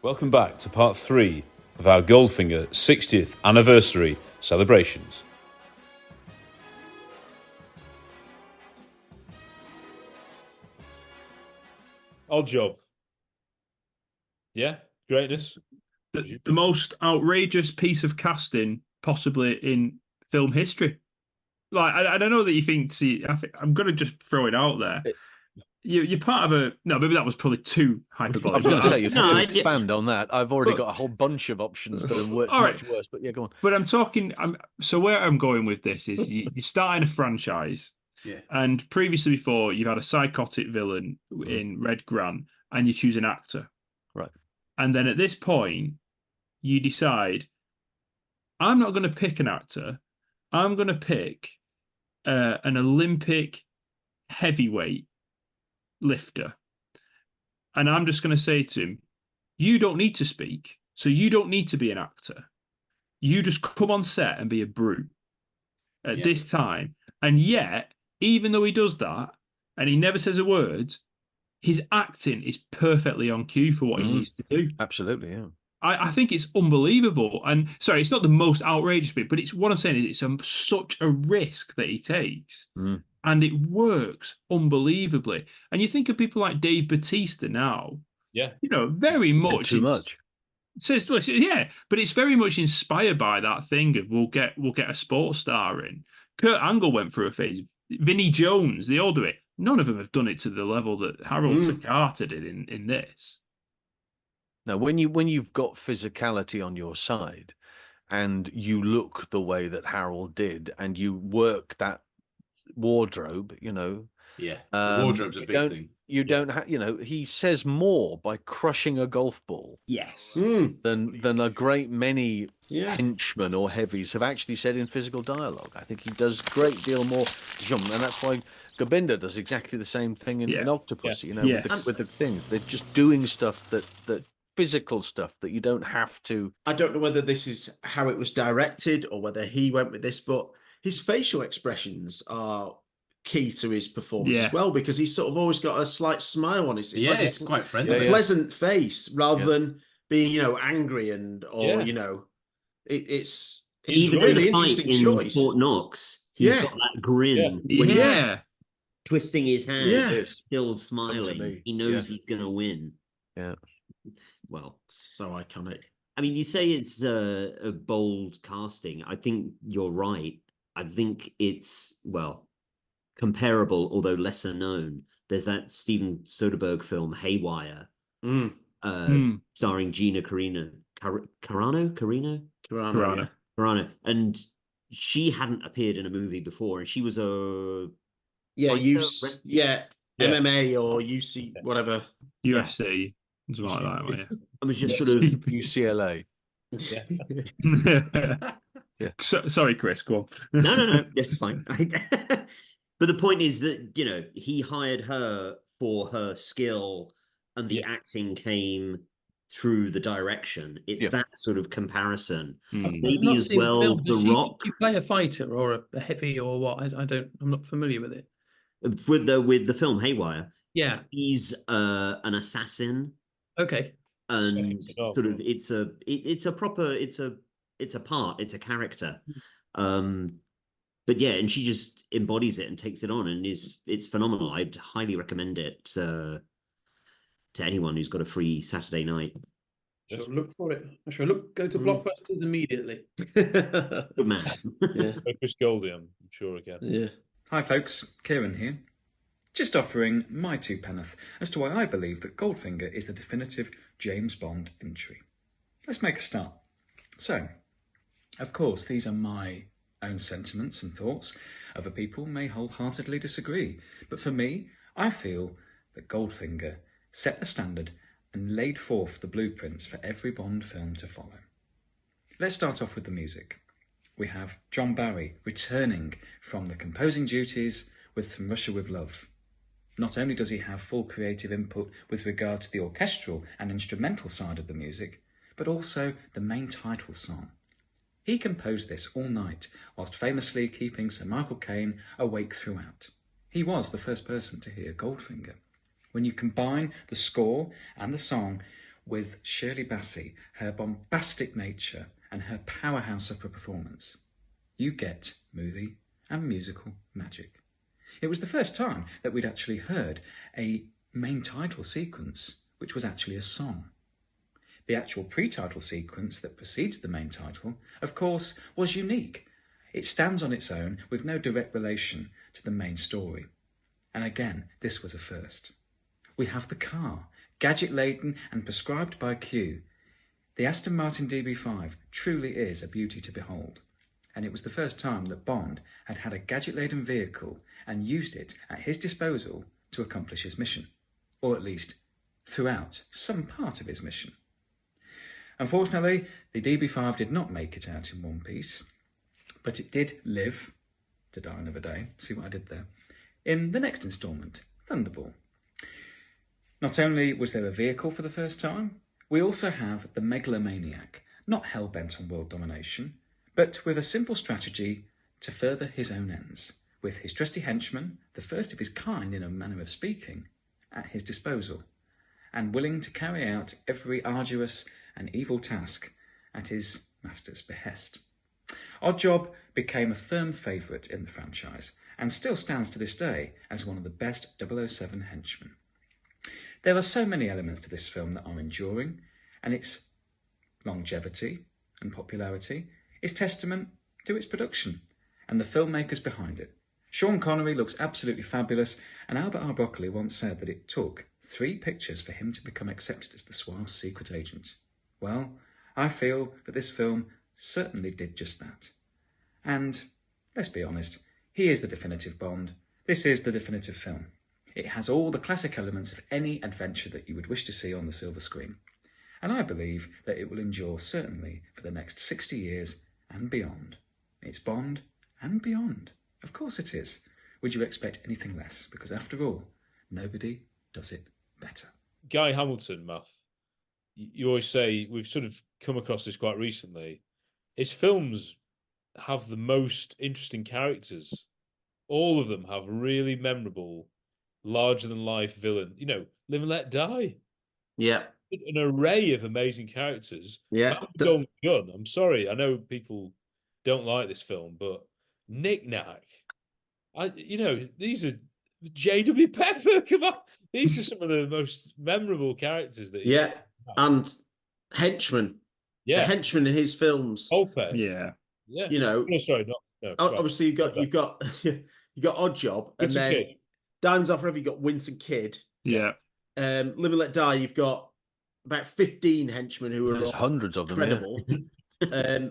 Welcome back to part 3 of our Goldfinger 60th anniversary celebrations. Odd job. Yeah, greatness. The most outrageous piece of casting possibly in film history. Like, I don't know that you think. See, I'm going to just throw it out there. You're part of a no. Maybe that was probably too hyperbolic. I was going to say you'd have No, to expand on that. I've already got a whole bunch of options that are all right. much worse. But yeah, go on. But I'm talking. So where I'm going with this is you're starting a franchise, and previously before you've had a psychotic villain in Red Grant, and you choose an actor, right? And then at this point, you decide, I'm not going to pick an actor. I'm going to pick an Olympic heavyweight lifter. And I'm just going to say to him, you don't need to speak. So you don't need to be an actor. You just come on set and be a brute at this time. And yet, even though he does that and he never says a word, his acting is perfectly on cue for what he needs to do. Absolutely, yeah. I think it's unbelievable. And sorry, it's not the most outrageous bit, but it's what I'm saying is it's such a risk that he takes. And it works unbelievably. And you think of people like Dave Bautista now. Yeah. You know, very much. Too much. Yeah, but it's very much inspired by that thing of we'll get a sports star in. Kurt Angle went through a phase. Vinnie Jones, they all do it. None of them have done it to the level that Harold Sakata did in this. Now, when you've got physicality on your side, and you look the way that Harold did, and you work that wardrobe, you know. Yeah, the wardrobe's a big thing. You don't have, you know, he says more by crushing a golf ball. Yes. Than a great many henchmen or heavies have actually said in physical dialogue. I think he does a great deal more, and that's why Gobinder does exactly the same thing in Octopus. You know, with the things they're just doing stuff that physical stuff that you don't have to. I don't know whether this is how it was directed or whether he went with this, but his facial expressions are key to his performance as well, because he's sort of always got a slight smile on his face. It's quite friendly, a pleasant face rather than being, you know, angry you know, it's even a really interesting choice. Fort Knox, he's got that grin. Twisting his hand, still smiling. He knows he's going to win. Yeah. Well, so iconic. I mean, you say it's a bold casting. I think you're right. I think it's, well, comparable, although lesser known. There's that Steven Soderbergh film, Haywire, starring Gina Carano. And she hadn't appeared in a movie before, and she was a... MMA or UC, whatever. UFC. Something like that, I was just sort of UCLA. Sorry, Chris, go on. No, that's fine. But the point is that, you know, he hired her for her skill, and the acting came through the direction. It's that sort of comparison. Maybe as well, The Rock. You play a fighter or a heavy or what? I'm not familiar with it. With the film Haywire. Yeah, he's an assassin. Okay. And sort of it's a part, it's a character. But yeah, and she just embodies it and takes it on, and it's phenomenal. I'd highly recommend it to anyone who's got a free Saturday night. I shall look for it. I shall go to Blockbusters immediately. Good man. Chris Goldie, I'm sure again. Yeah. Hi folks, Kieran here. Just offering my two penneth as to why I believe that Goldfinger is the definitive James Bond entry. Let's make a start. So, of course, these are my own sentiments and thoughts. Other people may wholeheartedly disagree, but for me, I feel that Goldfinger set the standard and laid forth the blueprints for every Bond film to follow. Let's start off with the music. We have John Barry returning from the composing duties with From Russia with Love. Not only does he have full creative input with regard to the orchestral and instrumental side of the music, but also the main title song. He composed this all night, whilst famously keeping Sir Michael Caine awake throughout. He was the first person to hear Goldfinger. When you combine the score and the song, with Shirley Bassey, her bombastic nature and her powerhouse opera performance, you get movie and musical magic. It was the first time that we'd actually heard a main title sequence, which was actually a song. The actual pre-title sequence that precedes the main title, of course, was unique. It stands on its own with no direct relation to the main story. And again, this was a first. We have the car, gadget-laden and prescribed by Q. The Aston Martin DB5 truly is a beauty to behold. And it was the first time that Bond had had a gadget-laden vehicle and used it at his disposal to accomplish his mission, or at least throughout some part of his mission. Unfortunately, the DB5 did not make it out in one piece, but it did live to die another day, see what I did there, in the next instalment, Thunderball. Not only was there a vehicle for the first time, we also have the megalomaniac, not hell-bent on world domination, but with a simple strategy to further his own ends, with his trusty henchman, the first of his kind in a manner of speaking, at his disposal, and willing to carry out every arduous and evil task at his master's behest. Oddjob became a firm favourite in the franchise, and still stands to this day as one of the best 007 henchmen. There are so many elements to this film that are enduring, and its longevity and popularity is testament to its production and the filmmakers behind it. Sean Connery looks absolutely fabulous, and Albert R. Broccoli once said that it took 3 pictures for him to become accepted as the Suave secret agent. Well, I feel that this film certainly did just that. And, let's be honest, he is the definitive Bond. This is the definitive film. It has all the classic elements of any adventure that you would wish to see on the silver screen. And I believe that it will endure certainly for the next 60 years and beyond. It's Bond and beyond. Of course it is. Would you expect anything less? Because after all, nobody does it better. Guy Hamilton, Math, you always say, we've sort of come across this quite recently, his films have the most interesting characters. All of them have really memorable, larger-than-life villain. You know, Live and Let Die. Yeah. An array of amazing characters. Yeah. Gun. I'm sorry, I know people don't like this film, but Knick Knack. These are J.W. Pepper. Come on, these are some of the most memorable characters that. Yeah, and henchmen. Yeah, the henchmen in his films. Ope. Yeah. You know. No, sorry, not. No, obviously, you've got Oddjob, and Winston then Kidd. Diamonds Are Forever. You've got Winston Kidd. Yeah. Live and Let Die. You've got about 15 henchmen who are hundreds of them. Incredible. Yeah.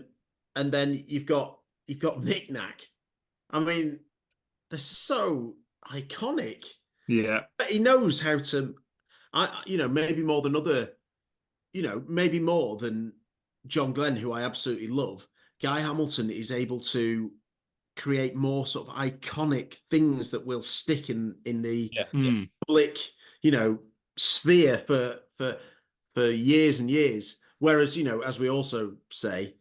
And then you've got Knick Knack. I mean, they're so iconic. Yeah. But he knows how to, maybe more than John Glenn, who I absolutely love. Guy Hamilton is able to create more sort of iconic things that will stick in the public, sphere for years and years. Whereas, as we also say,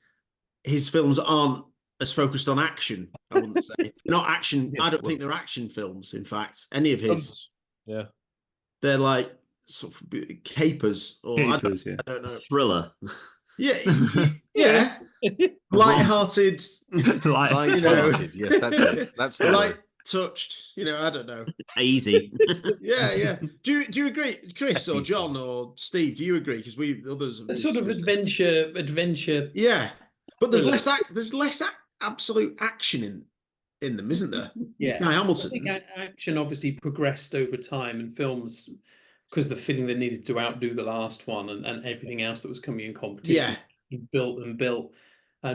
his films aren't as focused on action. I wouldn't say not action. I don't think they're action films. In fact, any of his, they're like sort of capers or I don't know, thriller. Yeah. Light-hearted. Light-hearted. Yes, that's it. That's the light touched. I don't know. Easy. Yeah. Do you agree, Chris or John or Steve? Do you agree? Because others a sort of adventure. Yeah, but there's less absolute action in them, isn't there? Yeah, Guy Hamilton. I think action obviously progressed over time, and films, because the feeling they needed to outdo the last one and everything else that was coming in competition. He built.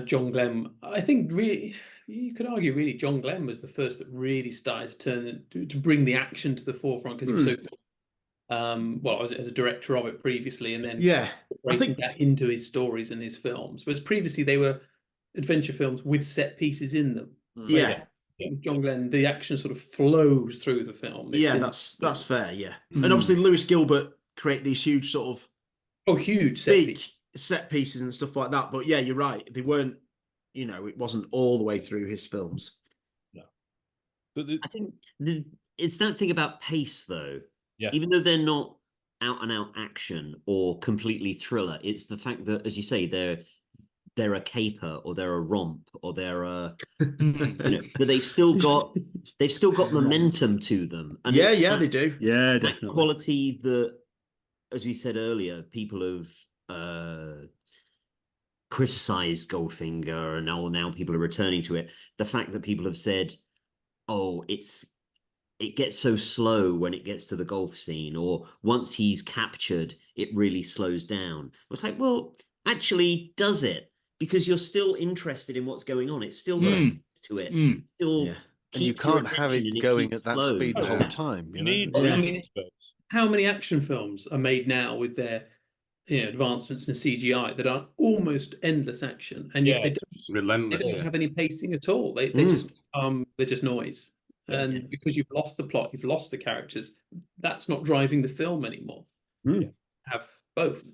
John Glenn, I think, really, you could argue, really, John Glenn was the first that really started to bring the action to the forefront because he was so good. As a director of it previously, and then breaking that into his stories and his films. Whereas previously they were adventure films with set pieces in them. Yeah. With John Glenn, the action sort of flows through the film. That's fair. Yeah, and obviously Lewis Gilbert create these huge sort of huge set pieces and stuff like that. But yeah, you're right. They weren't. It wasn't all the way through his films. No, but I think it's that thing about pace, though. Yeah. Even though they're not out and out action or completely thriller. It's the fact that, as you say, they're a caper or they're a romp or they're a but they've still got momentum to them. And yeah, they do. Yeah, that definitely. Quality that, as we said earlier, people have criticized Goldfinger, and now people are returning to it. The fact that people have said, "Oh, it gets so slow when it gets to the golf scene," or once he's captured, it really slows down. It's like, well, actually, does it? Because you're still interested in what's going on. It's still got a to it. Still, and you can't have it going at that speed the whole time. You need. I mean, how many action films are made now with their advancements in CGI that are almost endless action, and yet they don't have any pacing at all. They're just noise. And because you've lost the plot, you've lost the characters, that's not driving the film anymore. Have both.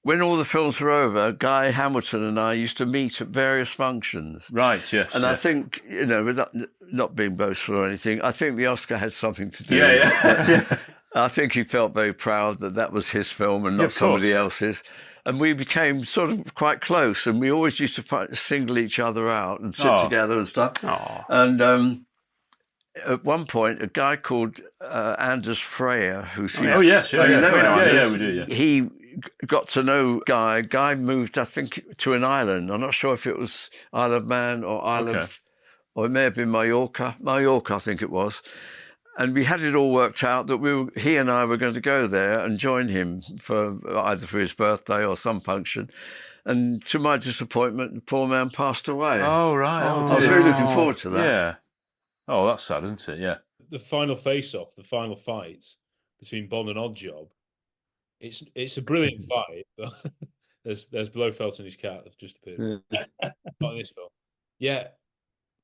When all the films were over, Guy Hamilton and I used to meet at various functions. Right, yes. And I think, without not being boastful or anything, I think the Oscar had something to do with it. I think he felt very proud that was his film and not somebody else's. And we became sort of quite close, and we always used to single each other out and sit together and stuff. Aww. And at one point, a guy called Anders Freyer, who seems... Oh, yes, we do, He got to know Guy. Guy moved, I think, to an island. I'm not sure if it was Isle of Man or or it may have been Mallorca. Mallorca, I think it was. And we had it all worked out that he and I were going to go there and join him either for his birthday or some function. And to my disappointment, the poor man passed away. Oh, right. I was really looking forward to that. Yeah. Oh, that's sad, isn't it? Yeah. The final face-off, the final fight between Bond and Oddjob, it's a brilliant fight. But there's Blofeld and his cat have just appeared. Not in this film. Yeah.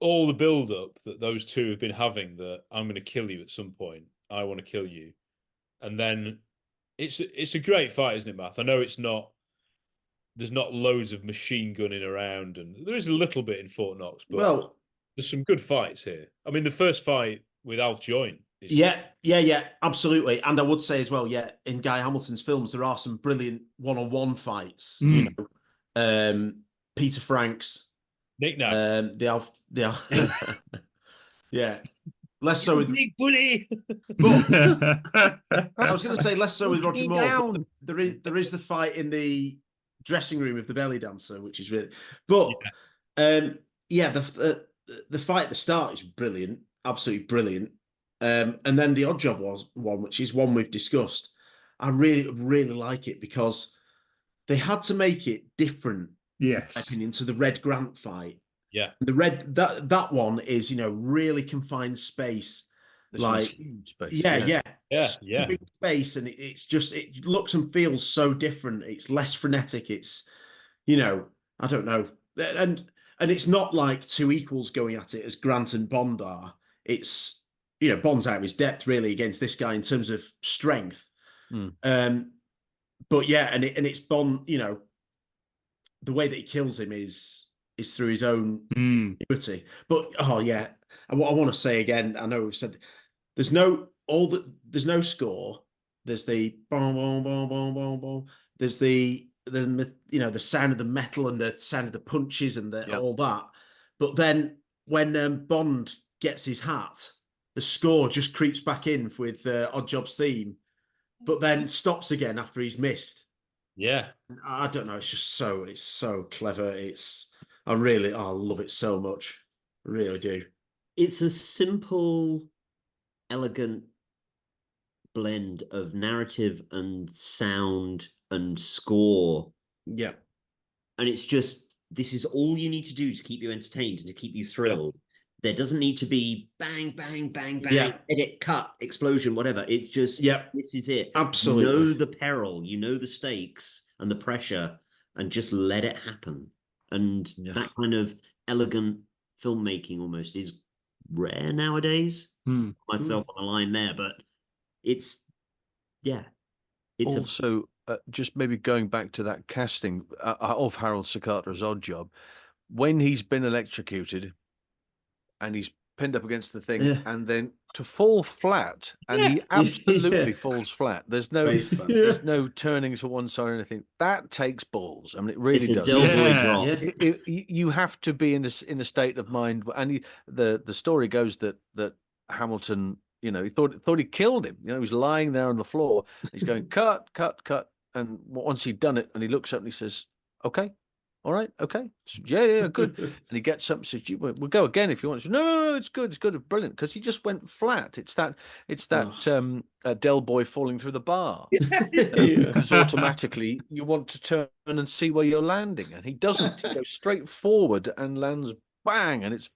All the build-up that those two have been having, that I'm going to kill you at some point, I want to kill you, and then it's a great fight, isn't it, Matt? I know there's not loads of machine gunning around, and there is a little bit in Fort Knox, but there's some good fights here. I mean, the first fight with Alf Joint. Yeah, absolutely. And I would say as well, in Guy Hamilton's films, there are some brilliant one-on-one fights. Peter Franks. Knick-knack. Less so with Big Bully. I was going to say less so with Roger Moore. But there is the fight in the dressing room of the belly dancer, which is really. But the fight at the start is brilliant, absolutely brilliant. And then the Oddjob one, which is one we've discussed. I really, really like it because they had to make it different. Yes, in my opinion, to the Red Grant fight. Yeah, the that one is really confined space. Huge space. Big space, and it looks and feels so different. It's less frenetic. It's I don't know, and it's not like two equals going at it as Grant and Bond are. It's Bond's out of his depth really against this guy in terms of strength. But yeah, and it's Bond. The way that he kills him is through his own ability. But and what I want to say again, I know we've said there's no score. There's the boom, boom, boom, boom, boom, boom. There's the sound of the metal and the sound of the punches and all that. But then when Bond gets his hat, the score just creeps back in with Oddjob's theme, but then stops again after he's missed. Yeah, I don't know. It's so clever. I love it so much. I really do. It's a simple, elegant blend of narrative and sound and score. Yeah. And it's just, this is all you need to do to keep you entertained and to keep you thrilled. Yeah. There doesn't need to be bang, bang, bang, bang, edit, cut, explosion, whatever. It's just, this is it. Absolutely. You know the peril, you know the stakes and the pressure, and just let it happen. And that kind of elegant filmmaking almost is rare nowadays. Myself on the line there, but it's also just maybe going back to that casting of Harold Sakata as Oddjob, when he's been electrocuted and he's pinned up against the thing, and then to fall flat, and he absolutely falls flat. There's no turning to one side or anything. That takes balls. I mean, it really does. Del Boy drop. You have to be in a state of mind, and the story goes that Hamilton, he thought he killed him. He was lying there on the floor. He's going cut, cut, cut, and once he'd done it, and he looks up and he says, "Okay. All right, okay, yeah, good." And he gets up and says, "We'll go again if you want." Says, no, it's good, brilliant, because he just went flat. It's that Del Boy falling through the bar, because automatically you want to turn and see where you're landing, and he doesn't. He goes straight forward and lands bang, and it's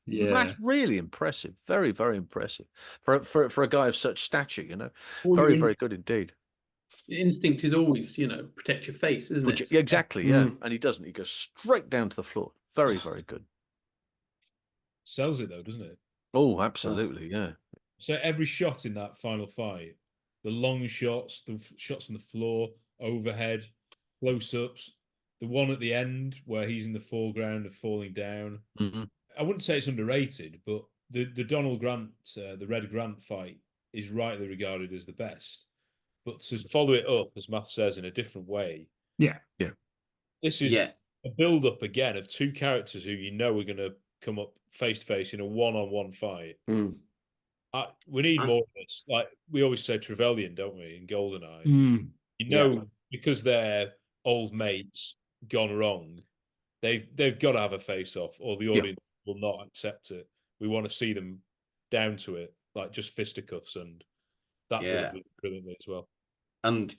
really impressive, very, very impressive for a guy of such stature. Very, very good indeed. Instinct is always, protect your face, isn't it? Exactly, yeah. And he doesn't. He goes straight down to the floor. Very, very good. Sells it though, doesn't it? Oh, absolutely, yeah. So every shot in that final fight, the long shots, the shots on the floor, overhead, close-ups, the one at the end where he's in the foreground and falling down. Mm-hmm. I wouldn't say it's underrated, but the Donald Grant, the Red Grant fight is rightly regarded as the best. But to follow it up, as Matt says, in a different way. Yeah. This is a build-up again of two characters who are going to come up face-to-face in a one-on-one fight. We need more of this. Like we always say Trevelyan, don't we, in GoldenEye? Because they're old mates gone wrong, they've got to have a face-off or the audience will not accept it. We want to see them down to it, like just fisticuffs, and that did brilliantly as well. And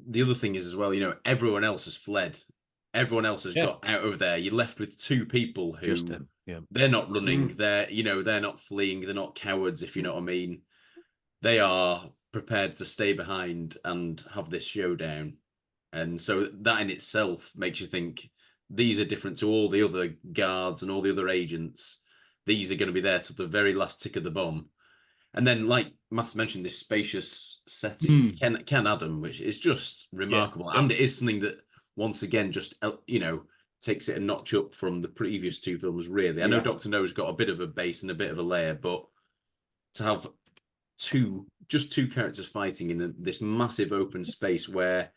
the other thing is as well, everyone else has fled. Everyone else has got out of there. You're left with two people who just them. They're not running. They're they're not fleeing. They're not cowards, if you know what I mean. They are prepared to stay behind and have this showdown. And so that in itself makes you think these are different to all the other guards and all the other agents. These are going to be there till the very last tick of the bomb. And then, like Matt mentioned, this spacious setting, Ken Adam, which is just remarkable. And it is something that, once again, just, takes it a notch up from the previous two films, really. I know Dr. No's got a bit of a base and a bit of a layer, but to have two characters fighting in this massive open space where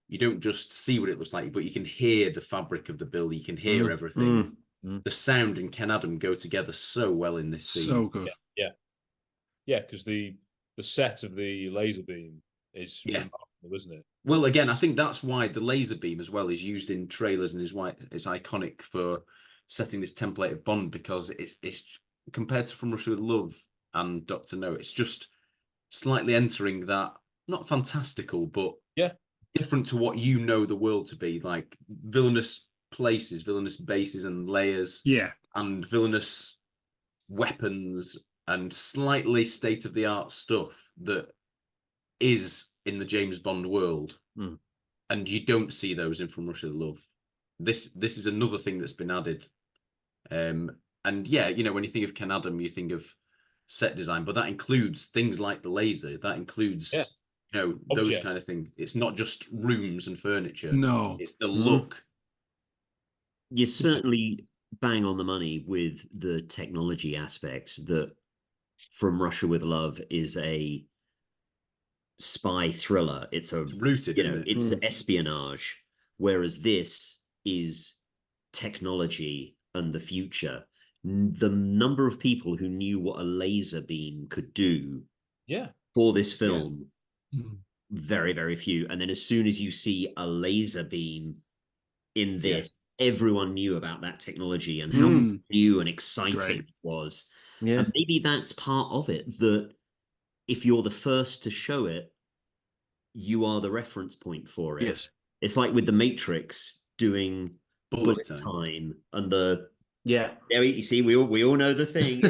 you don't just see what it looks like, but you can hear the fabric of the building, you can hear everything. The sound and Ken Adam go together so well in this scene. So good. Yeah, because the set of the laser beam is remarkable, isn't it? Well, again, I think that's why the laser beam as well is used in trailers and is why it's iconic for setting this template of Bond, because it's compared to From Russia with Love and Dr. No, it's just slightly entering that, not fantastical, but different to what the world to be, like villainous places, villainous bases and layers, and villainous weapons and slightly state-of-the-art stuff that is in the James Bond world. And you don't see those in From Russia with Love. This is another thing that's been added. And when you think of Ken Adam, you think of set design, but that includes things like the laser. That includes, those kind of things. It's not just rooms and furniture. No. It's the look. You're certainly bang on the money with the technology aspect that From Russia with Love is a spy thriller. It's rooted, it's espionage, whereas this is technology and the future. The number of people who knew what a laser beam could do for this film, very, very few. And then as soon as you see a laser beam in this, everyone knew about that technology and how new and exciting it was. And maybe that's part of it, that if you're the first to show it, you are the reference point for it. Yes. It's like with the Matrix doing bullet time and the you see, we all know the thing.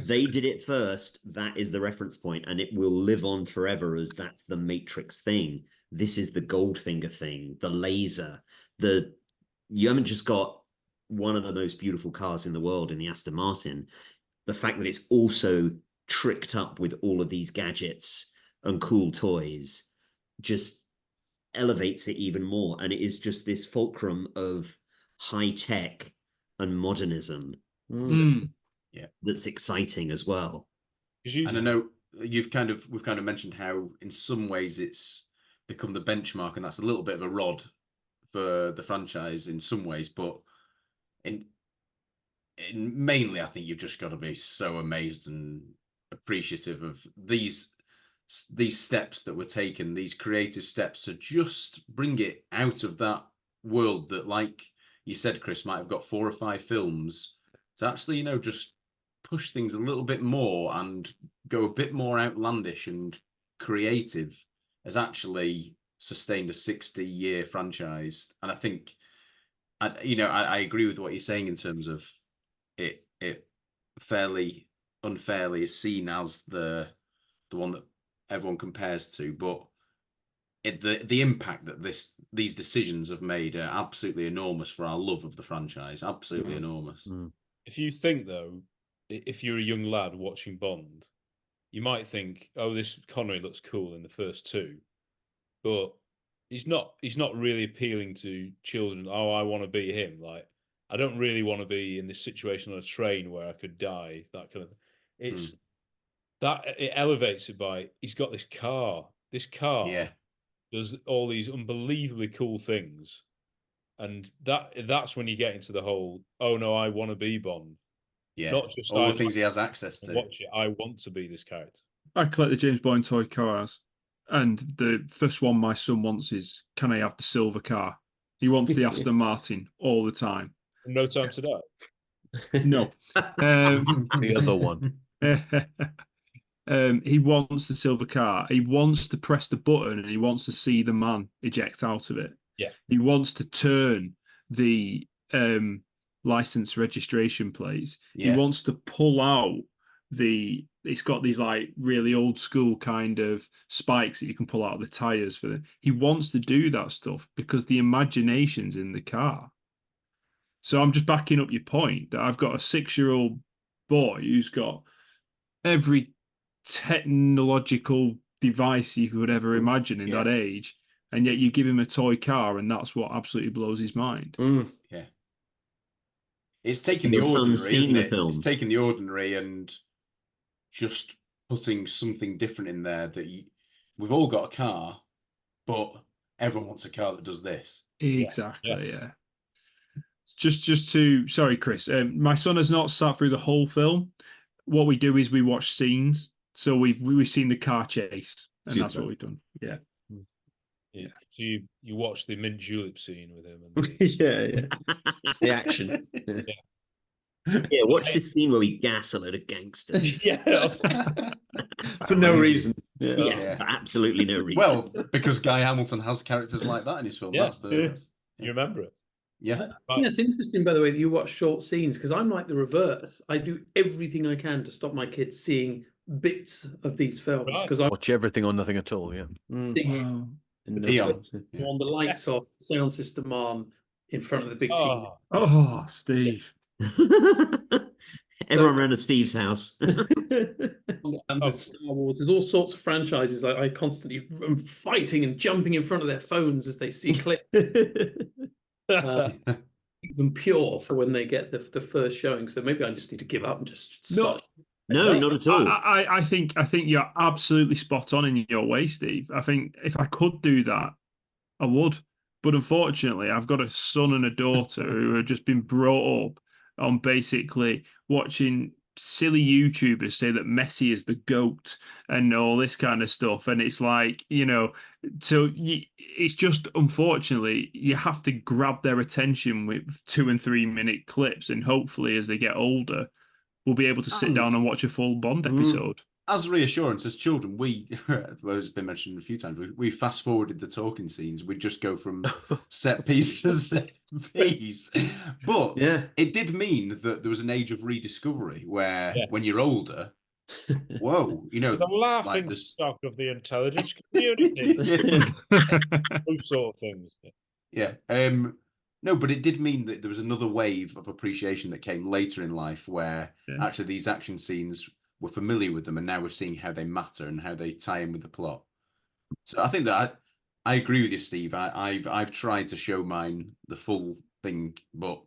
They did it first. That is the reference point, and it will live on forever as that's the Matrix thing. This is the Goldfinger thing, the laser. You haven't just got one of the most beautiful cars in the world in the Aston Martin. The fact that it's also tricked up with all of these gadgets and cool toys just elevates it even more. And it is just this fulcrum of high tech and modernism. that's exciting as well. And I know we've kind of mentioned how in some ways it's become the benchmark, and that's a little bit of a rod for the franchise in some ways, but in mainly I think you've just got to be so amazed and appreciative of these steps that were taken, these creative steps to just bring it out of that world that, like you said, Chris, might have got 4 or 5 films to actually, just push things a little bit more and go a bit more outlandish and creative, has actually sustained a 60-year franchise. And I think, I agree with what you're saying in terms of it fairly unfairly is seen as the one that everyone compares to, but the impact that these decisions have made are absolutely enormous for our love of the franchise. Absolutely enormous. If you think, though, if you're a young lad watching Bond, you might think, oh, this Connery looks cool in the first 2, but he's not really appealing to children. Oh, I want to be him. Like, I don't really want to be in this situation on a train where I could die. That kind of thing. It's that it elevates it by he's got this car. This car does all these unbelievably cool things, and that's when you get into the whole, oh no, I want to be Bond. Yeah, not just all the things he has access to. Watch it. I want to be this character. I collect the James Bond toy cars, and the first one my son wants is, can I have the silver car? He wants the Aston Martin all the time. No Time to Die. No, the other one. He wants the silver car. He wants to press the button and he wants to see the man eject out of it. Yeah. He wants to turn the license registration plates. Yeah. He wants to pull out it's got these like really old school kind of spikes that you can pull out of the tires for them. He wants to do that stuff because the imagination's in the car. So I'm just backing up your point that I've got a 6-year-old boy who's got every technological device you could ever imagine in that age, and yet you give him a toy car and that's what absolutely blows his mind. Yeah. It's taking the ordinary, isn't it? Film. It's taking the ordinary and just putting something different in there that we've all got a car, but everyone wants a car that does this. Exactly, yeah. Just to, sorry, Chris, my son has not sat through the whole film. What we do is we watch scenes. So we've seen the car chase, and that's what we've done. Yeah. So you watch the mint julep scene with him, and the action. Yeah, watch this scene where we gas a load of gangsters. For no reason. Yeah, for absolutely no reason. Well, because Guy Hamilton has characters like that in his film. Yeah. You remember it. Yeah. I think that's interesting, by the way, that you watch short scenes, because I'm like the reverse. I do everything I can to stop my kids seeing bits of these films, because I watch everything or nothing at all. Yeah. On the lights off, the sound system on, in front of the big TV. Oh, Steve. Everyone around at Steve's house. And with Star Wars, there's all sorts of franchises. I constantly am fighting and jumping in front of their phones as they see clips. Keep them pure for when they get the first showing. So maybe I just need to give up and just start. No, not at all. I think you're absolutely spot on in your way, Steve. I think if I could do that, I would. But unfortunately, I've got a son and a daughter who have just been brought up on basically watching silly YouTubers say that Messi is the GOAT and all this kind of stuff. And it's like, it's just, unfortunately, you have to grab their attention with 2 and 3 minute clips. And hopefully, as they get older, we'll be able to sit down and watch a full Bond episode. As reassurance, as children, well, it's been mentioned a few times, we fast forwarded the talking scenes. We'd just go from set piece to set piece. But it did mean that there was an age of rediscovery where when you're older, whoa, the laughing like stock of the intelligence community. Those sort of things. Yeah. No, but it did mean that there was another wave of appreciation that came later in life where actually these action scenes, we're familiar with them, and now we're seeing how they matter and how they tie in with the plot. So I think that I agree with you, Steve. I've tried to show mine the full thing, but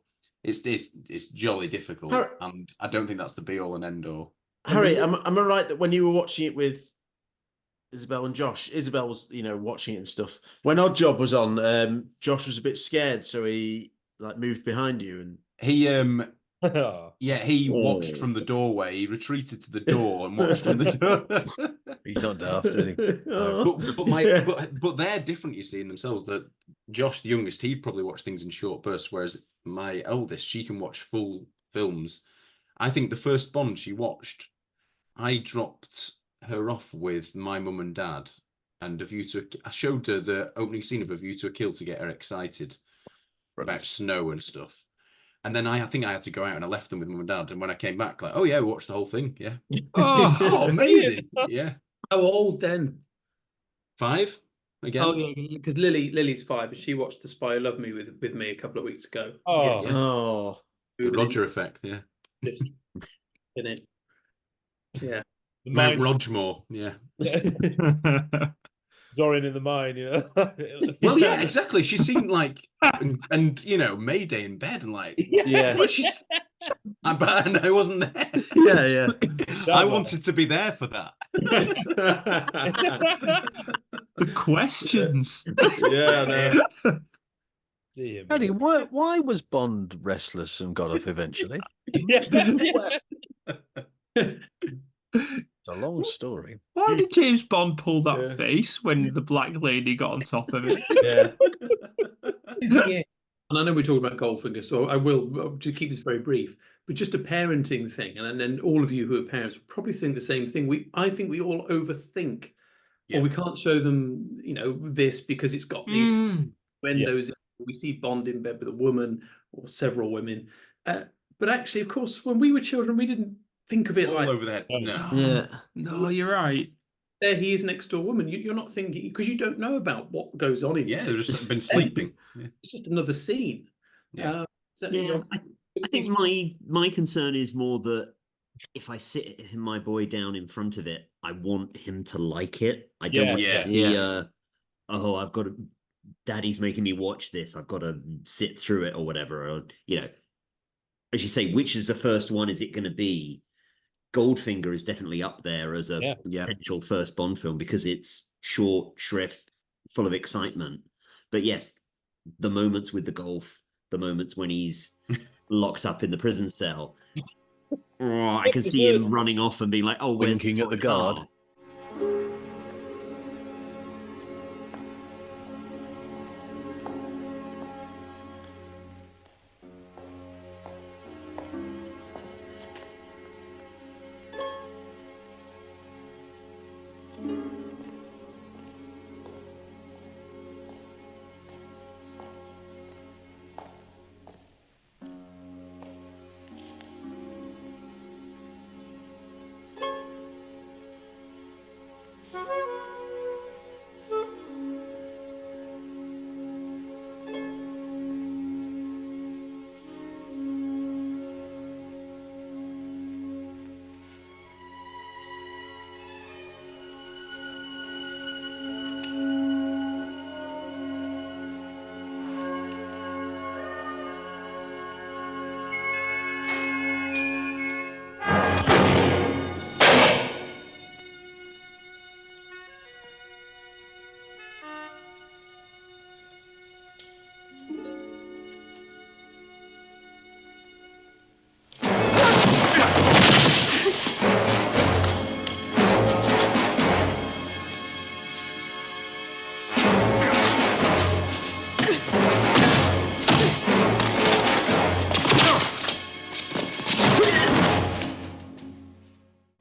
It's jolly difficult, and I don't think that's the be all and end all. Harry, am I right that when you were watching it with Isabel and Josh, Isabel was, watching it and stuff. When Odd Job was on, Josh was a bit scared, so he moved behind you and he he watched from the doorway. He retreated to the door and watched from the door. He's not daft, is he? But they're different, you see, in themselves. That Josh, the youngest, he probably watched things in short bursts, whereas my eldest, she can watch full films. I think the first Bond she watched, I dropped her off with my mum and dad, and I showed her the opening scene of A View to a Kill to get her excited about snow and stuff. And then I think I had to go out, and I left them with mum and dad. And when I came back, oh yeah, we watched the whole thing. Yeah. Oh, amazing. Yeah. How old then? 5 again. Oh yeah, because Lily's 5, and she watched The Spy Who Loved Me with me a couple of weeks ago. Oh, the Roger effect. Yeah. In it. Yeah. Mount Rogemore. Yeah. Zorin in the mine, Well, yeah, exactly. She seemed like, and Mayday in bed, and but she's. And I wasn't there. Yeah. I wanted to be there for that. The questions. Yeah. Eddie, why was Bond restless and got off eventually? It's a long story. Why did James Bond pull that face when the black lady got on top of it? Yeah. And I know we're talking about Goldfinger, so I will just keep this very brief. But just a parenting thing, and then all of you who are parents probably think the same thing. I think we all overthink, or we can't show them, this because it's got these windows. We see Bond in bed with a woman or several women, but actually, of course, when we were children, we didn't think of it all over the head. No, you're right. There he is next to a woman. You're not thinking because you don't know about what goes on in. Yeah, they've just been sleeping. It's just another scene. I think my concern is more that if I sit my boy down in front of it, I want him to like it. I don't want I've got to. Daddy's making me watch this. I've got to sit through it or whatever. Or as you say, which is the first one? Is it going to be? Goldfinger is definitely up there as a potential first Bond film because it's short, shrift, full of excitement. But yes, the moments with the golf, the moments when he's locked up in the prison cell, I can see him running off and being like, "Oh, winking at the guard."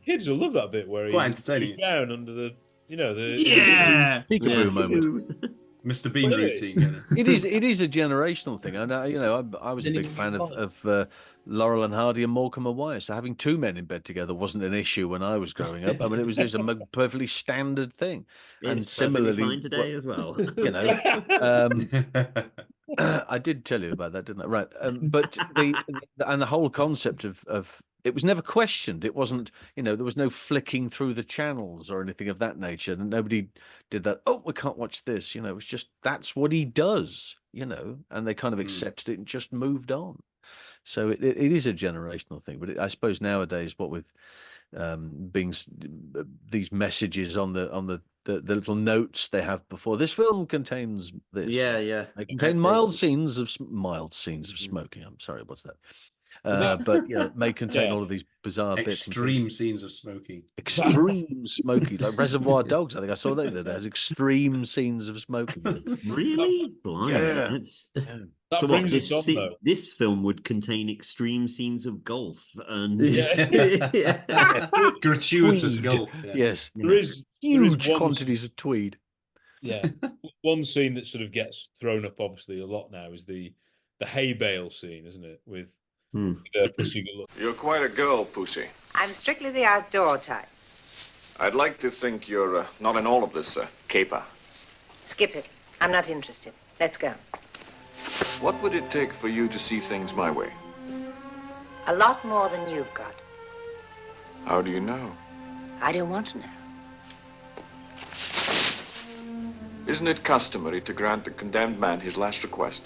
Kids will love that bit where quite entertaining down under the peekaboo moment. Mr. Bean routine. It is a generational thing, and I was a big fan of Laurel and Hardy and Morecambe and Wise. So having two men in bed together wasn't an issue when I was growing up. I mean, it was a perfectly standard thing. And similarly, fine today as well. I did tell you about that, didn't I? Right, but the whole concept of it was never questioned. It wasn't, there was no flicking through the channels or anything of that nature. And nobody did that. Oh, we can't watch this. It was just, that's what he does, and they kind of accepted it and just moved on. So it is a generational thing. But I suppose nowadays, what with these messages on the little notes they have before, this film contains this. Yeah. They contain mild scenes of smoking. I'm sorry, what's that? But it may contain all of these bizarre extreme scenes of smoking. Extreme smoking, like Reservoir Dogs. I think I saw that there's extreme scenes of smoking. Really? Blimey. That so brings what, us on, though. this film would contain extreme scenes of golf and gratuitous golf. Yes, there is huge quantities of tweed. Yeah, one scene that sort of gets thrown up obviously a lot now is the hay bale scene, isn't it? With Pussy Galore. You're quite a girl, Pussy. I'm strictly the outdoor type. I'd like to think you're not in all of this caper. Skip it. I'm not interested. Let's go. What would it take for you to see things my way? A lot more than you've got. How do you know? I don't want to know. Isn't it customary to grant a condemned man his last request?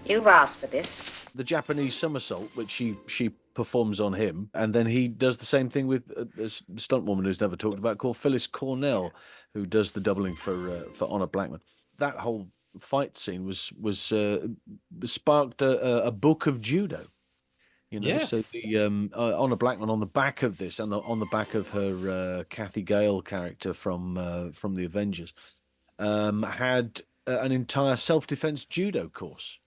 You've asked for this. The Japanese somersault, which she performs on him, and then he does the same thing with a stunt woman who's never talked about called Phyllis Cornell, who does the doubling for Honor Blackman. That whole fight scene was sparked a book of judo. So the Honor Blackman on the back of this, and on the back of her Kathy Gale character from the Avengers, had an entire self-defense judo course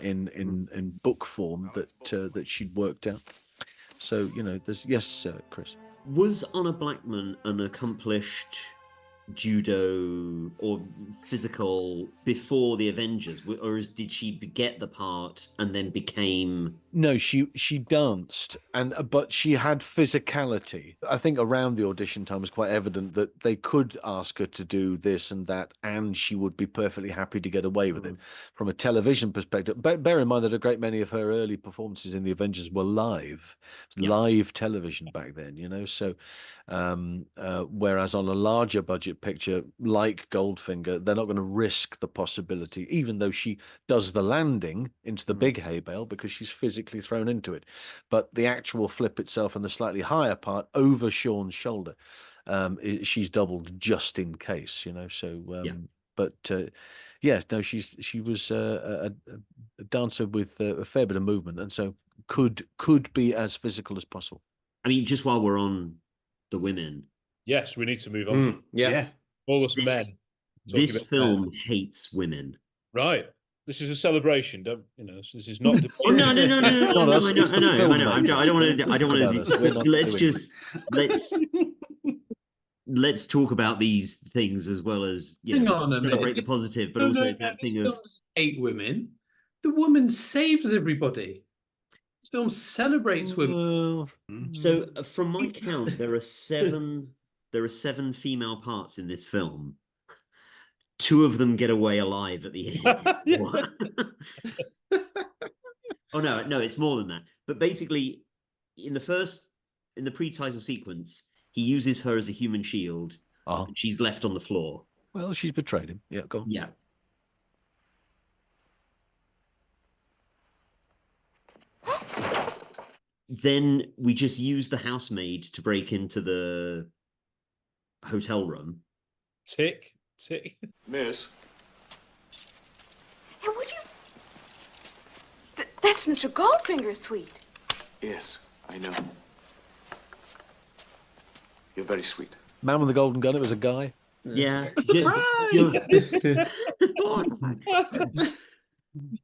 in book form that she'd worked out. So there's Chris. Was Honor Blackman an accomplished judo or physical before the Avengers, or did she get the part and then became? No, she danced, but she had physicality. I think around the audition time was quite evident that they could ask her to do this and that, and she would be perfectly happy to get away with it. From a television perspective, bear in mind that a great many of her early performances in the Avengers were live television back then. So whereas on a larger budget picture like Goldfinger, they're not going to risk the possibility, even though she does the landing into the big hay bale because she's physically thrown into it, but the actual flip itself and the slightly higher part over Sean's shoulder, she's doubled just in case, but she was a dancer with a fair bit of movement, and so could be as physical as possible. I mean, just while we're on the women, yes, we need to move on to all us men. This film hates women, right? This is a celebration, this is not. Oh, no. I know. I don't want to. Let's talk about these things as well as celebrate the positive, but also that thing of 8 women. The woman saves everybody. This film celebrates women. So, from my count, there are 7 female parts in this film. 2 of them get away alive at the end. Oh no, it's more than that. But basically, in the pre-title sequence, he uses her as a human shield. And she's left on the floor. Well, she's betrayed him. Yeah, go on. Yeah. Then we just use the housemaid to break into the hotel room. Tick. Miss? And would you... That's Mr. Goldfinger's suite. Yes, I know. You're very sweet. Man with the golden gun, it was a guy. Yeah.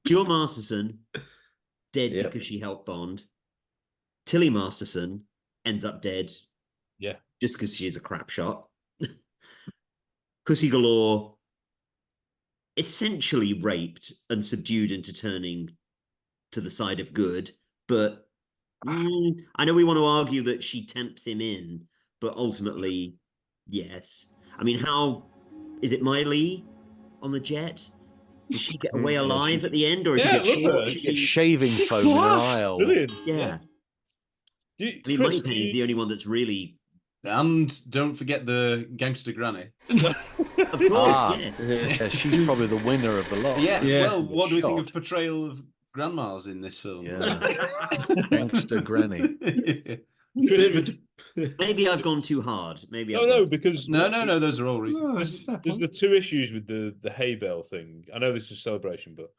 Joe Masterson, dead because she helped Bond. Tilly Masterson ends up dead. Yeah. Just because she is a crap shot. Pussy Galore, essentially raped and subdued into turning to the side of good, but I know we want to argue that she tempts him in, but ultimately, yes. I mean, how is it Mei-Lei on the jet? Does she get away alive at the end, or is she gets shaving foam in an aisle? Brilliant. Yeah. I mean, Moneypenny is the only one that's really. And don't forget the gangster granny. Of course, yes. Yeah, she's probably the winner of the lot. Yeah. Well, what do we think of portrayal of grandmas in this film. Yeah. Gangster granny. Maybe I've gone too hard. Maybe because no, those are all reasons. There's the two issues with the hay bale thing. I know this is Celebration, but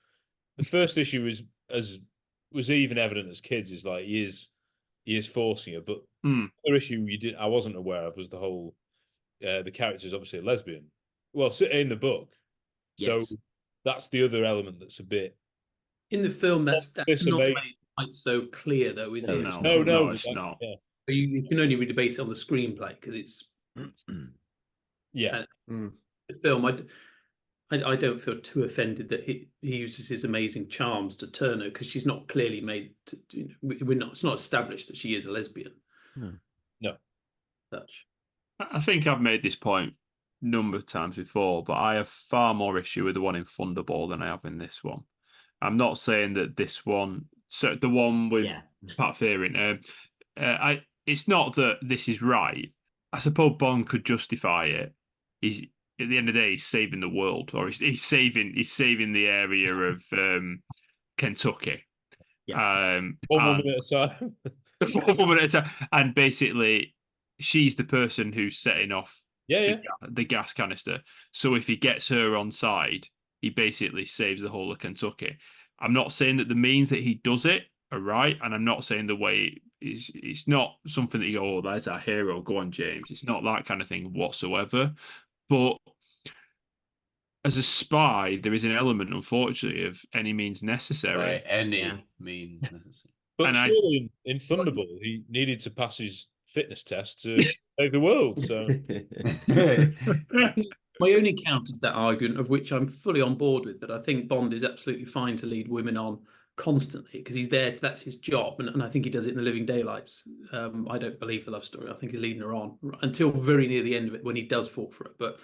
the first issue was even evident as kids is like he is forcing her. But the other issue I wasn't aware of was the whole the character is obviously a lesbian. Well, in the book, Yes. so that's the other element that's a bit in the film. That's not made quite so clear, though, is it? No, it's not. Yeah. You can only really base it on the screenplay because it's yeah. The film. I don't feel too offended that he uses his amazing charms to turn her because she's not clearly made. It's not established that she is a lesbian. No. Such. I think I've made this point a number of times before, but I have far more issue with the one in Thunderball than I have in this one. I'm not saying that this one, so the one with Pat Fearing, it's not that this is right. I suppose Bond could justify it. He's at the end of the day, he's saving the world, or he's saving the area of Kentucky. Yeah. One woman at a time. One woman at a time, and basically, she's the person who's setting off the gas canister. So if he gets her on side, he basically saves the whole of Kentucky. I'm not saying that the means that he does it are right, and I'm not saying the way it's not something that you go, oh, there's our hero, go on, James. It's not that kind of thing whatsoever. But as a spy, there is an element, unfortunately, of any means necessary. Means necessary. But surely in Thunderball, he needed to pass his fitness test to save the world. So my only counter to that argument, of which I'm fully on board with, that I think Bond is absolutely fine to lead women on constantly because he's there. That's his job, and I think he does it in The Living Daylights. I don't believe the love story. I think he's leading her on until very near the end of it when he does fall for it. But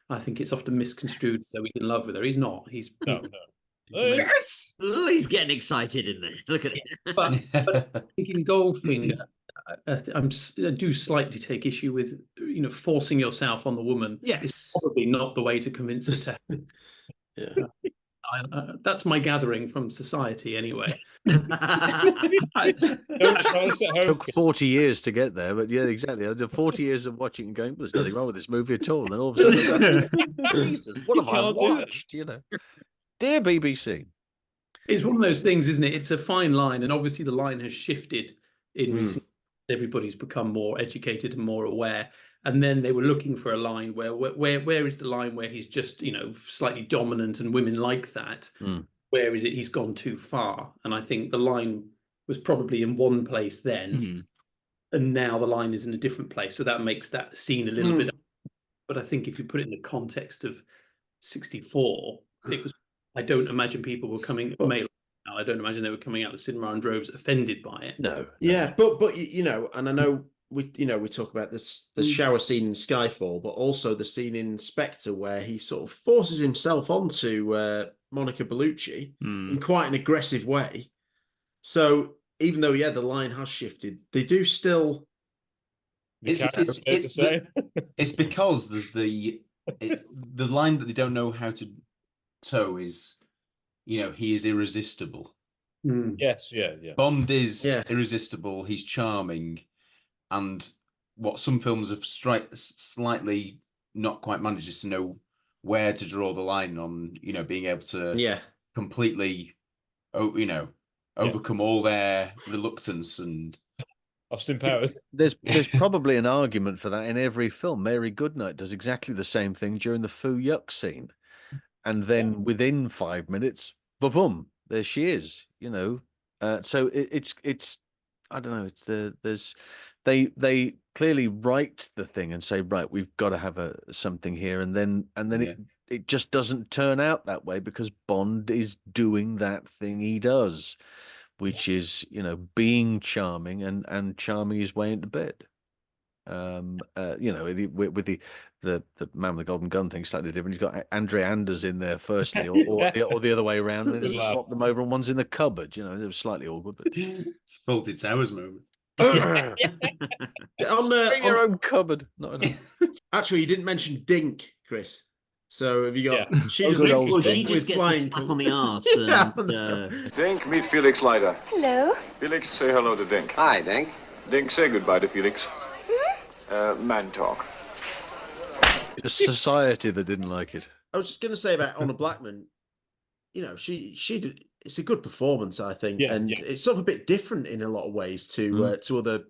I think it's often misconstrued that he's in love with her. He's not. He's no. Yes, he's getting excited in there. Look at it. But I think in Goldfinger, I do slightly take issue with forcing yourself on the woman. Yes, it's probably not the way to convince her to. That's my gathering from society, anyway. Took 40 years to get there, but yeah, exactly. I did 40 years of watching and going, there's nothing wrong with this movie at all. And then all of a sudden, Jesus, what have I watched? Dear BBC. It's one of those things, isn't it? It's a fine line, and obviously the line has shifted in recent. Everybody's become more educated and more aware. And then they were looking for a line where is the line where he's just, slightly dominant and women like that? Where is it he's gone too far? And I think the line was probably in one place then, and now the line is in a different place. So that makes that scene a little bit. But I think if you put it in the context of 64, it was. I don't imagine people were coming. I don't imagine they were coming out of the cinema in droves offended by it. No. Yeah, but and I know we talk about this the shower scene in Skyfall, but also the scene in Spectre where he sort of forces himself onto Monica Bellucci in quite an aggressive way. So even though the line has shifted, they do still. It's because there's the line that they don't know how to toe is, he is irresistible. Yes, yeah. Bond is irresistible. He's charming, and what some films have slightly not quite managed is to know where to draw the line on, being able to completely, overcome all their reluctance and Austin Powers. There's probably an argument for that in every film. Mary Goodnight does exactly the same thing during the Foo Yuck scene. And then within 5 minutes, boom, there she is. So it's I don't know. It's they clearly write the thing and say, right, we've got to have something here, and then it just doesn't turn out that way because Bond is doing that thing he does, which is being charming and charming his way into bed. With the man with the golden gun thing slightly different. He's got Andre Anders in there firstly, or the other way around. And they just swap them over, and one's in the cupboard. It was slightly awkward. But it's Fawlty Towers moment. Bring your own cupboard. Not enough. Actually, you didn't mention Dink, Chris. So have you got? Yeah. She Oh, just good old Well, Dink. she just gets a slap on the arse. And, Dink, meet Felix Leiter. Hello. Felix, say hello to Dink. Hi, Dink. Dink, say goodbye to Felix. Man talk. A society that didn't like it. I was just going to say about Honor Blackman. You know, she did. It's a good performance, I think, and it's sort of a bit different in a lot of ways to other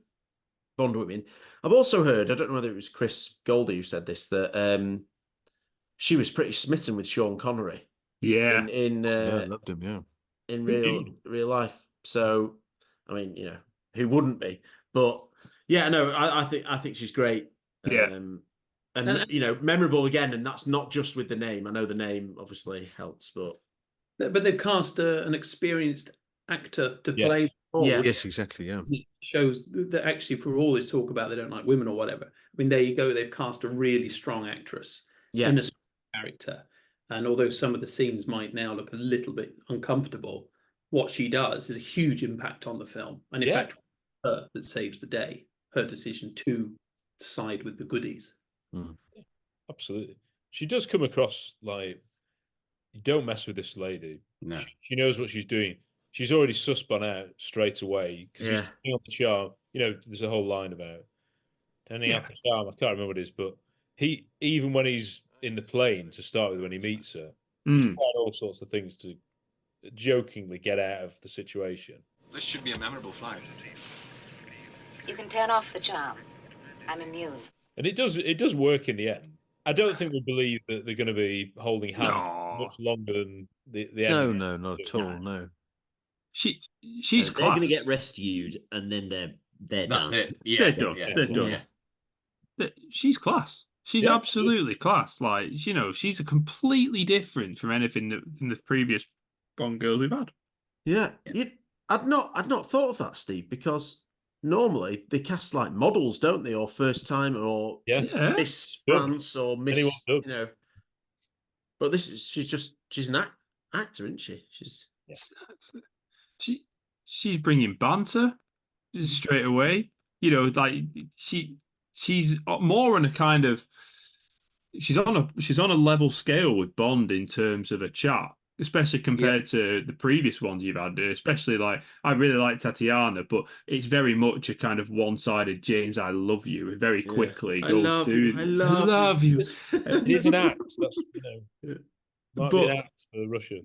Bond women. I've also heard, I don't know whether it was Chris Goldie who said this, that she was pretty smitten with Sean Connery. Yeah, I loved him. Yeah, in real life. So, I mean, you know, who wouldn't be? But yeah, no, I think she's great. Yeah. And you know, memorable again, and that's not just with the name. I know the name obviously helps, but they've cast an experienced actor to play the role. Yeah. Yes, exactly. Yeah. It shows that actually, for all this talk about they don't like women or whatever, I mean, there you go. They've cast a really strong actress in a strong character. And although some of the scenes might now look a little bit uncomfortable, what she does is a huge impact on the film. And in fact, her that saves the day, her decision to side with the goodies. Yeah, absolutely. She does come across like, you don't mess with this lady. No. She knows what she's doing. She's already suspect out straight away because she's turning on the charm. You know, there's a whole line about turning off the charm. I can't remember what it is, but even when he's in the plane to start with, when he meets her, he's trying all sorts of things to jokingly get out of the situation. This should be a memorable flight. You can turn off the charm. I'm immune. And it does work in the end. I don't think we believe that they're going to be holding hands much longer than the end. No, not at all. No. She's they're going to get rescued, and then they're That's done. it. Yeah, they're done. Yeah. They're done. Yeah. She's class. She's absolutely class. Like, you know, she's a completely different from anything from the previous Bond girls we've had. Yeah, I'd not thought of that, Steve, because normally they cast like models, don't they, or first time, or Miss France or Miss, you know. But she's an actor, isn't she? She's bringing banter straight away. You know, like she's more on a kind of she's on a level scale with Bond in terms of a chat, especially compared to the previous ones you've had. Especially like I really like Tatiana, but it's very much a kind of one-sided James, I love you. It very quickly goes to I love you. It is an act. That's might be an act for Russia.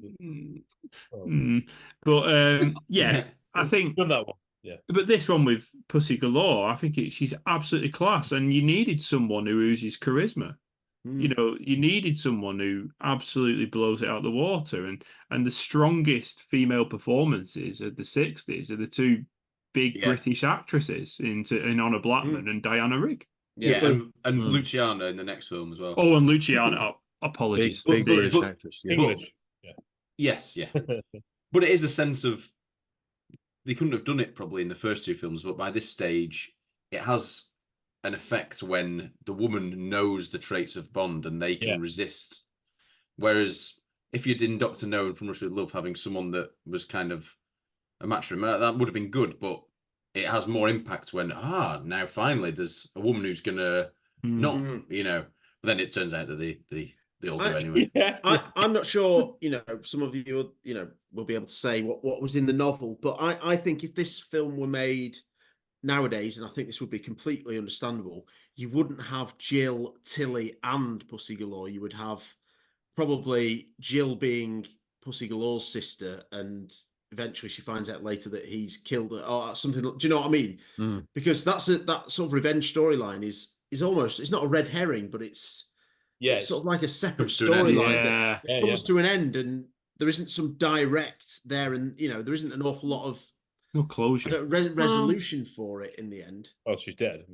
Yeah, I think done that one. Yeah, but this one with Pussy Galore, I think she's absolutely class, and you needed someone who oozes charisma. You know, you needed someone who absolutely blows it out the water, and the strongest female performances of the 60s are the two big British actresses in Honor Blackman and Diana Rigg. Yeah, and Luciana in the next film as well. Oh, and Luciana. Apologies, big British actress. Yeah. English. Yes, yeah. But it is a sense of they couldn't have done it probably in the first two films, but by this stage, it has an effect when the woman knows the traits of Bond and they can resist. Whereas if you'd in Dr. No and From Russia with Love having someone that was kind of a match for him, that would have been good, but it has more impact when, now finally there's a woman who's going to not, you know, but then it turns out that they all do anyway. I'm not sure, you know, some of you, you know, will be able to say what was in the novel, but I think if this film were made nowadays, and I think this would be completely understandable, you wouldn't have Jill, Tilly, and Pussy Galore. You would have probably Jill being Pussy Galore's sister, and eventually she finds out later that he's killed her or something. Do you know what I mean? Because that sort of revenge storyline is almost, it's not a red herring, but it's sort of like a separate storyline that comes to an end, and there isn't some direct there, and you know there isn't an awful lot of no closure, resolution for it in the end. Oh, she's dead.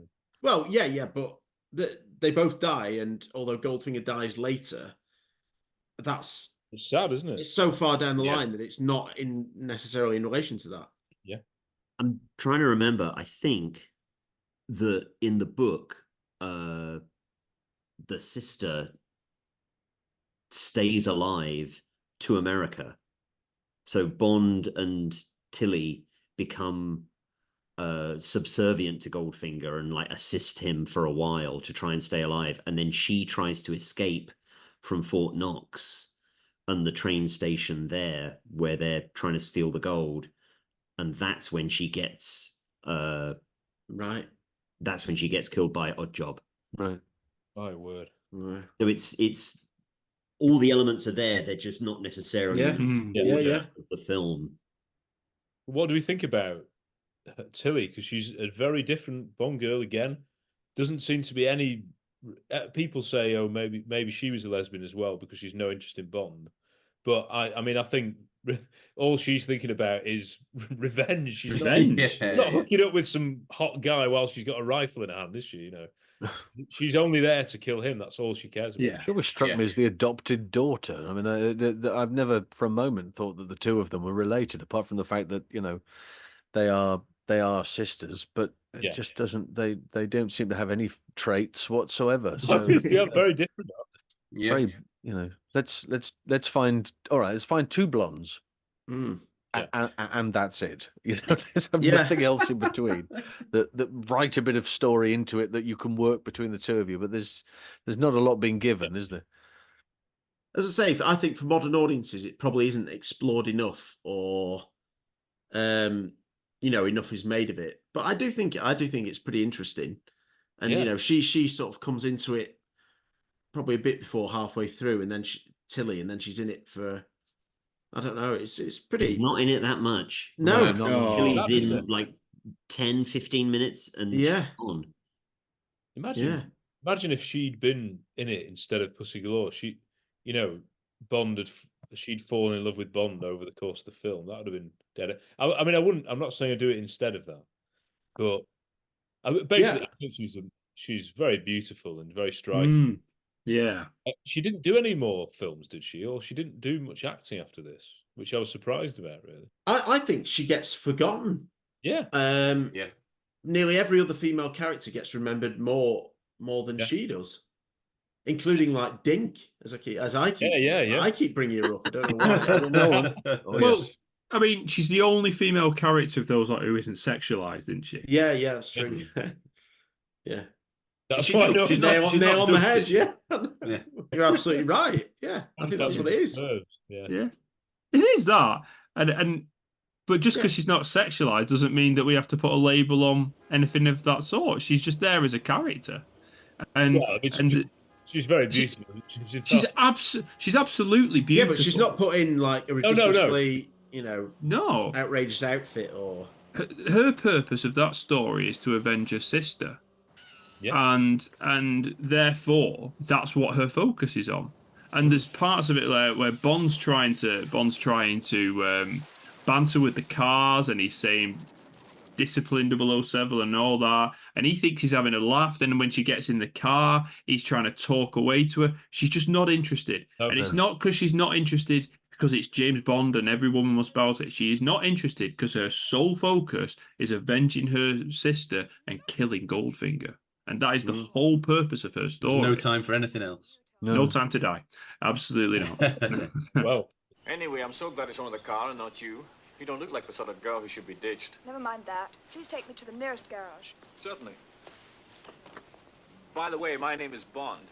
Well, yeah, but they both die, and although Goldfinger dies later, it's sad, isn't it? It's so far down the line that it's not necessarily in relation to that. Yeah, I'm trying to remember. I think that in the book, the sister stays alive to America, so Bond and Tilly become subservient to Goldfinger and like assist him for a while to try and stay alive, and then she tries to escape from Fort Knox and the train station there where they're trying to steal the gold, and that's when she gets right. That's when she gets killed by Oddjob. Right. My word. Right. So it's all the elements are there. They're just not necessarily in the order of the film. What do we think about Tilly? Because she's a very different Bond girl again. Doesn't seem to be any. People say, oh, maybe she was a lesbian as well because she's no interest in Bond. But I mean, I think all she's thinking about is revenge. She's revenge. Not hooking up with some hot guy while she's got a rifle in her hand, is she? You know, she's only there to kill him. That's all she cares about. Yeah, she always struck me as the adopted daughter. I mean, I've never for a moment thought that the two of them were related, apart from the fact that they are sisters, but it just doesn't. They don't seem to have any traits whatsoever. So they are very different. Very, let's find. All right, let's find two blondes. And that's it. There's nothing else in between that write a bit of story into it that you can work between the two of you. But there's not a lot being given, is there? As I say, I think for modern audiences, it probably isn't explored enough, or enough is made of it. But I do think it's pretty interesting, and she sort of comes into it probably a bit before halfway through, and then Tilly, and then she's in it for. I don't know. It's pretty. She's not in it that much. No. Tilly's in like 10, 15 minutes and she's on. Imagine if she'd been in it instead of Pussy Galore. She'd fallen in love with Bond over the course of the film. That would have been dead. I mean, I'm not saying I'd do it instead of that, but basically, I think she's very beautiful and very striking. Yeah. She didn't do any more films, did she? Or she didn't do much acting after this, which I was surprised about, really. I think she gets forgotten. Yeah. Nearly every other female character gets remembered more than she does, including like Dink, as I keep. I keep bringing her up. I don't know why. I don't know. Well, I mean, she's the only female character of those who isn't sexualized, isn't she? Yeah, that's true. Yeah. That's why she's nail on the head. Yeah. You're absolutely right. Yeah, I think that's what it is. Yeah, it is that, but just because she's not sexualized doesn't mean that we have to put a label on anything of that sort. She's just there as a character, and she's very beautiful. She's absolutely beautiful. Yeah, but she's not put in like a ridiculously, outrageous outfit or. Her purpose of that story is to avenge her sister. Yeah. And therefore that's what her focus is on. And there's parts of it where Bond's trying to banter with the cars, and he's saying discipline 007 and all that, and he thinks he's having a laugh. Then when she gets in the car, he's trying to talk away to her. She's just not interested. And it's not because she's not interested because it's James Bond and every woman must bow to it. She is not interested because her sole focus is avenging her sister and killing Goldfinger. And that is the whole purpose of her story. There's no time for anything else. No time to die. Absolutely not. Well. Anyway, I'm so glad it's on the car and not you. You don't look like the sort of girl who should be ditched. Never mind that. Please take me to the nearest garage. Certainly. By the way, my name is Bond.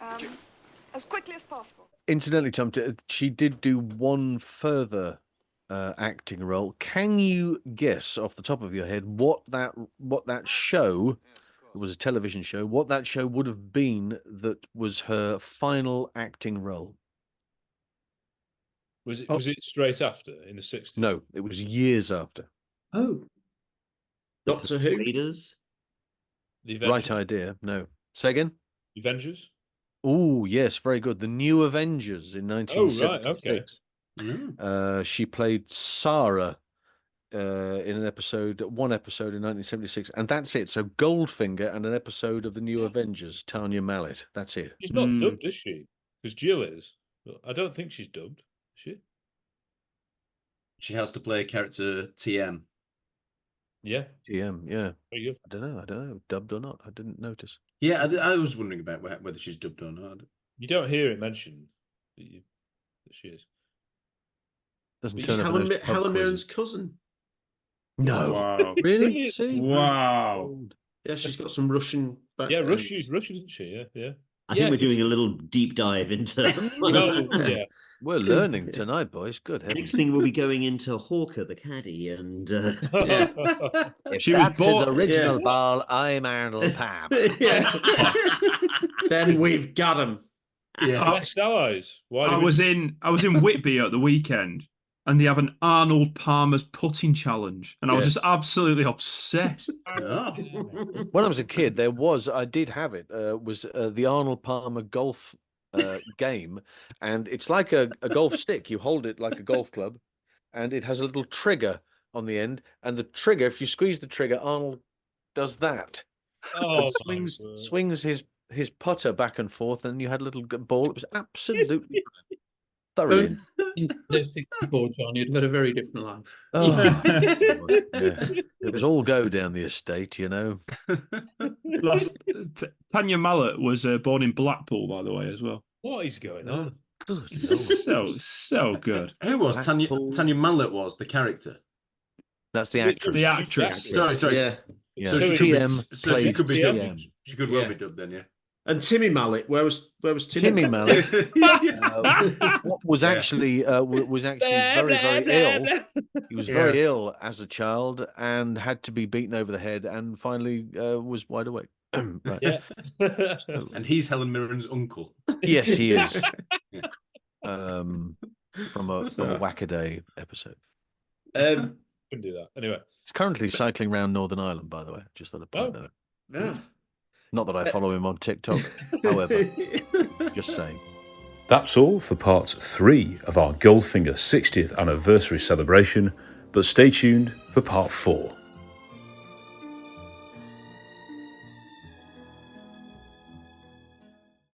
As quickly as possible. Incidentally, Tom, she did do one further acting role. Can you guess off the top of your head what that show? It was a television show. What that show would have been that was her final acting role? Was it straight after in the 60s? No, it was years after. Oh, Doctor Who? Raiders? The Avengers. Right idea. No. Say again? The Avengers? Oh, yes, very good. The New Avengers in 1976. Oh, right, okay. She played Sarah in one episode in 1976, and that's it. So Goldfinger and an episode of the New Avengers, Tanya Mallet. That's it. She's not dubbed, is she? Because Jill is. I don't think she's dubbed. Is she? She has to play a character TM. Yeah. TM, yeah. Very good. I don't know, dubbed or not. I didn't notice. Yeah, I was wondering about whether she's dubbed or not. You don't hear it mentioned that she is. Doesn't turn up. Helen Mirren's cousin. No. Wow. Really? See? Wow. Yeah, she's got some Russian background. Yeah, she's Russian, isn't she? Yeah. I think we're doing a little deep dive into. Yeah. We're learning tonight, boys. Good heavens. Next thing we'll be going into Hawker the caddy, and if that's his original ball, I'm Arnold Palmer. Then we've got him. Best allies. I was in Whitby at the weekend, and they have an Arnold Palmer's putting challenge, and I was just absolutely obsessed. When I was a kid, I did have it. Was the Arnold Palmer golf game, and it's like a golf stick. You hold it like a golf club, and it has a little trigger on the end. And the trigger, if you squeeze the trigger, Arnold does that. Swings his putter back and forth, and you had a little ball. It was absolutely thoroughly. In 64, John, you'd led a very different life. Oh, it was all go down the estate, you know. Tanya Mallet was born in Blackpool, by the way, as well. What is going on? So good. Who was Tanya Mallet? Was the character? That's the actress. The actress. Sorry. Yeah. So she could be dubbed. She could well be dubbed then, yeah. And Timmy Mallet, where was Timmy Mallet? Was actually very very ill. He was very ill as a child and had to be beaten over the head, and finally was wide awake. Right. And he's Helen Mirren's uncle. Yes, he is. From a Wackaday episode. Couldn't do that anyway. He's currently cycling around Northern Ireland, by the way. Just thought I'd point that out. Yeah. Not that I follow him on TikTok, however, just saying. That's all for part 3 of our Goldfinger 60th anniversary celebration, but stay tuned for part 4.